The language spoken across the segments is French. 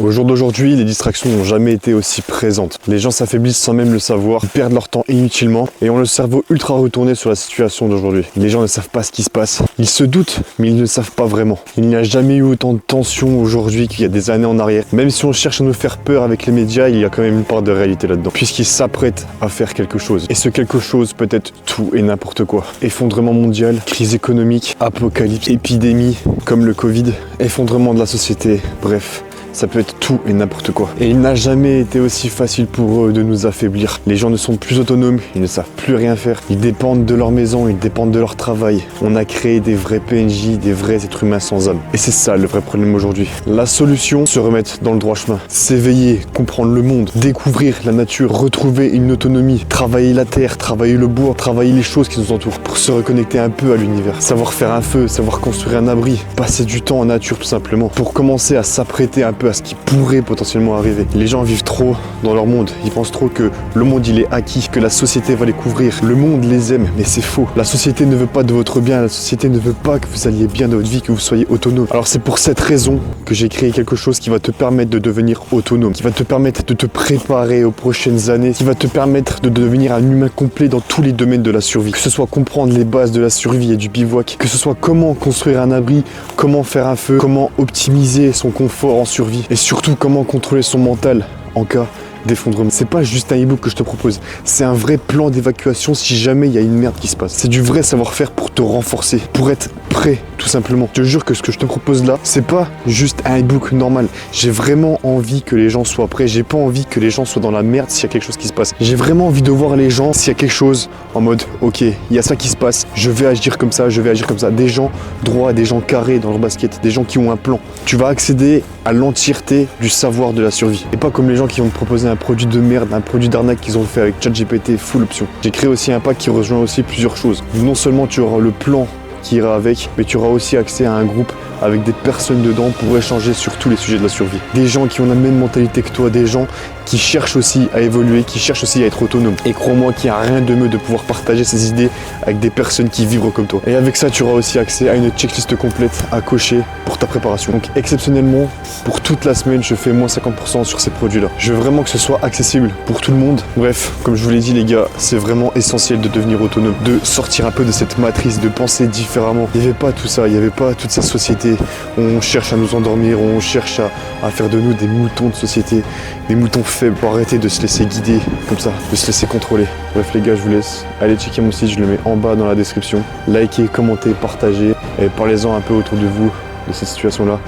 Au jour d'aujourd'hui, les distractions n'ont jamais été aussi présentes. Les gens s'affaiblissent sans même le savoir, ils perdent leur temps inutilement et ont le cerveau ultra retourné sur la situation d'aujourd'hui. Les gens ne savent pas ce qui se passe. Ils se doutent, mais ils ne savent pas vraiment. Il n'y a jamais eu autant de tension aujourd'hui qu'il y a des années en arrière. Même si on cherche à nous faire peur avec les médias, il y a quand même une part de réalité là-dedans. Puisqu'ils s'apprêtent à faire quelque chose. Et ce quelque chose peut être tout et n'importe quoi. Effondrement mondial, crise économique, apocalypse, épidémie, comme le Covid, effondrement de la société, bref. Ça peut être tout et n'importe quoi. Et il n'a jamais été aussi facile pour eux de nous affaiblir. Les gens ne sont plus autonomes, ils ne savent plus rien faire. Ils dépendent de leur maison, ils dépendent de leur travail. On a créé des vrais PNJ, des vrais êtres humains sans âme. Et c'est ça le vrai problème aujourd'hui. La solution, se remettre dans le droit chemin. S'éveiller, comprendre le monde, découvrir la nature, retrouver une autonomie, travailler la terre, travailler le bois, travailler les choses qui nous entourent pour se reconnecter un peu à l'univers. Savoir faire un feu, savoir construire un abri, passer du temps en nature tout simplement. Pour commencer à s'apprêter un peu à ce qui pourrait potentiellement arriver. Les gens vivent trop dans leur monde. Ils pensent trop que le monde il est acquis, que la société va les couvrir. Le monde les aime, mais c'est faux. La société ne veut pas de votre bien. La société ne veut pas que vous alliez bien dans votre vie, que vous soyez autonome. Alors c'est pour cette raison que j'ai créé quelque chose qui va te permettre de devenir autonome, qui va te permettre de te préparer aux prochaines années, qui va te permettre de devenir un humain complet dans tous les domaines de la survie. Que ce soit comprendre les bases de la survie et du bivouac, que ce soit comment construire un abri, comment faire un feu, comment optimiser son confort en survie. Et surtout comment contrôler son mental en cas d'effondrement. C'est pas juste un e-book que je te propose, c'est un vrai plan d'évacuation si jamais il y a une merde qui se passe. C'est du vrai savoir-faire pour te renforcer, pour être prêt tout simplement. Je te jure que ce que je te propose là, c'est pas juste un e-book normal. J'ai vraiment envie que les gens soient prêts, j'ai pas envie que les gens soient dans la merde s'il y a quelque chose qui se passe. J'ai vraiment envie de voir les gens s'il y a quelque chose en mode ok, il y a ça qui se passe, je vais agir comme ça, je vais agir comme ça. Des gens droits, des gens carrés dans leur basket, des gens qui ont un plan. Tu vas accéder à l'entièreté du savoir de la survie. Et pas comme les gens qui vont te proposer un produit de merde, un produit d'arnaque qu'ils ont fait avec ChatGPT full option. J'ai créé aussi un pack qui rejoint aussi plusieurs choses. Non seulement tu auras le plan qui ira avec, mais tu auras aussi accès à un groupe avec des personnes dedans pour échanger sur tous les sujets de la survie. Des gens qui ont la même mentalité que toi, des gens qui cherchent aussi à évoluer, qui cherchent aussi à être autonomes. Et crois-moi qu'il n'y a rien de mieux de pouvoir partager ces idées avec des personnes qui vivent comme toi. Et avec ça, tu auras aussi accès à une checklist complète à cocher pour ta préparation. Donc exceptionnellement, pour toute la semaine, je fais moins 50% sur ces produits-là. Je veux vraiment que ce soit accessible pour tout le monde. Bref, comme je vous l'ai dit les gars, c'est vraiment essentiel de devenir autonome, de sortir un peu de cette matrice, de penser différemment. Il n'y avait pas tout ça, il n'y avait pas toute cette société. On cherche à nous endormir, on cherche à faire de nous des moutons de société, des moutons faibles, pour arrêter de se laisser guider comme ça, de se laisser contrôler. Bref les gars, je vous laisse. Allez checker mon site, je le mets en bas dans la description. Likez, commentez, partagez et parlez-en un peu autour de vous de cette situation-là.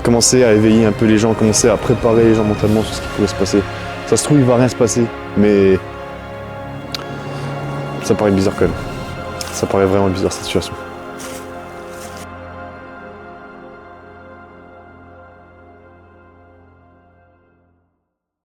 Commencez à éveiller un peu les gens, commencez à préparer les gens mentalement sur ce qui pourrait se passer. Ça se trouve, il va rien se passer, mais ça paraît bizarre quand même. Ça paraît vraiment bizarre cette situation.